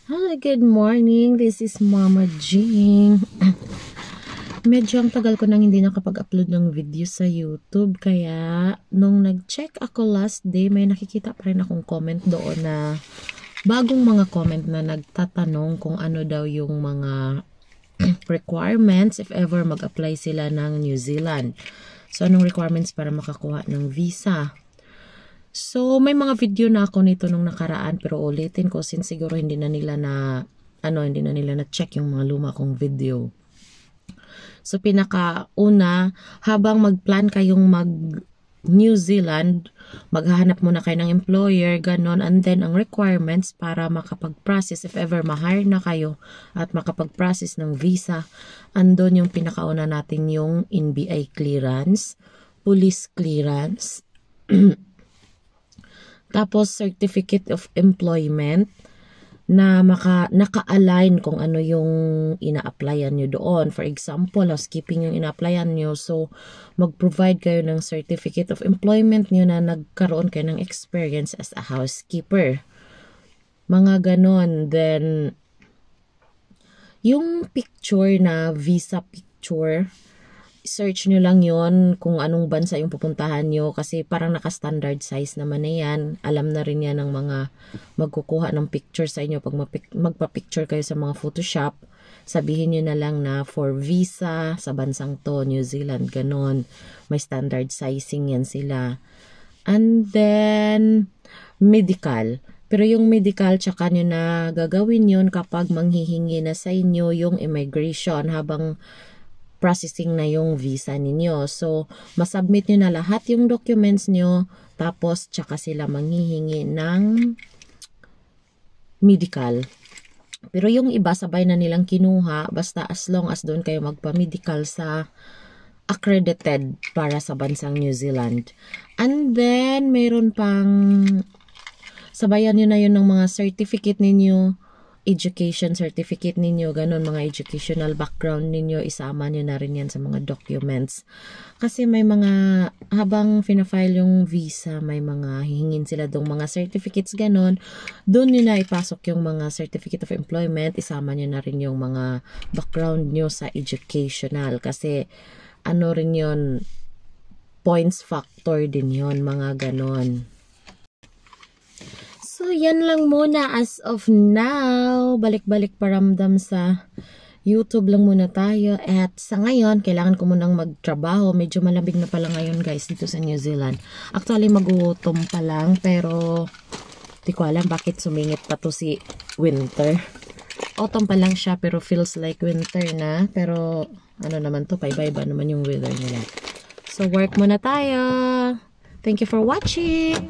Hello, good morning. This is Mama Jing. Medyo ang tagal ko nang hindi nakapag-upload ng video sa YouTube. Kaya, nung nag-check ako last day, may nakikita pa rin akong comment doon na bagong mga comment na nagtatanong kung ano daw yung mga requirements if ever mag-apply sila ng New Zealand. So, anong requirements para makakuha ng visa? So, may mga video na ako nito nung nakaraan pero ulitin ko since siguro hindi na nila na-check yung mga luma kong video. So, pinakauna, habang mag-plan kayong mag-New Zealand, maghahanap muna kayo ng employer, ganon, and then ang requirements para makapag-process, if ever ma-hire na kayo at makapag-process ng visa, andon yung pinakauna natin yung NBI clearance, police clearance, tapos certificate of employment na naka-align kung ano yung ina-applyan nyo doon. For example, housekeeping yung ina-applyan nyo. So, mag-provide kayo ng certificate of employment nyo na nagkaroon kayo ng experience as a housekeeper. Mga ganon. Then, yung picture na visa picture, search nyo lang yon kung anong bansa yung pupuntahan nyo kasi parang naka-standard size naman na yan. Alam na rin yan ng mga magkukuha ng picture sa inyo. Pag magpa-picture kayo sa mga Photoshop, sabihin nyo na lang na for visa sa bansang to, New Zealand, ganon. May standard sizing yan sila. And then, medical. Pero yung medical, tsaka nyo na gagawin yun kapag manghihingi na sa inyo yung immigration habang processing na yung visa ninyo. So, masubmit nyo na lahat yung documents nyo, tapos tsaka sila manghihingi ng medical. Pero yung iba, sabay na nilang kinuha, basta as long as doon kayo magpa-medical sa accredited para sa bansang New Zealand. And then, mayroon pang sabayan nyo na yun ng mga certificate ninyo, education certificate ninyo, ganun, mga educational background ninyo, isama nyo na rin yan sa mga documents. Kasi may mga, habang fina-file yung visa, may mga hihingin sila dong mga certificates, ganun. Doon nyo na ipasok yung mga certificate of employment, isama nyo na rin yung mga background nyo sa educational. Kasi, ano rin yun, points factor din yun, mga ganun. So, yan lang muna as of now. Balik-balik paramdam sa YouTube lang muna tayo. At sa ngayon, kailangan ko munang magtrabaho. Medyo malamig na pala ngayon guys dito sa New Zealand. Actually, mag-uutom pa lang. Pero, di ko alam bakit sumingit pa to si winter. Autumn pa lang siya pero feels like winter na. Pero, ano naman to, paiba-iba naman yung weather nila. So, work muna tayo. Thank you for watching.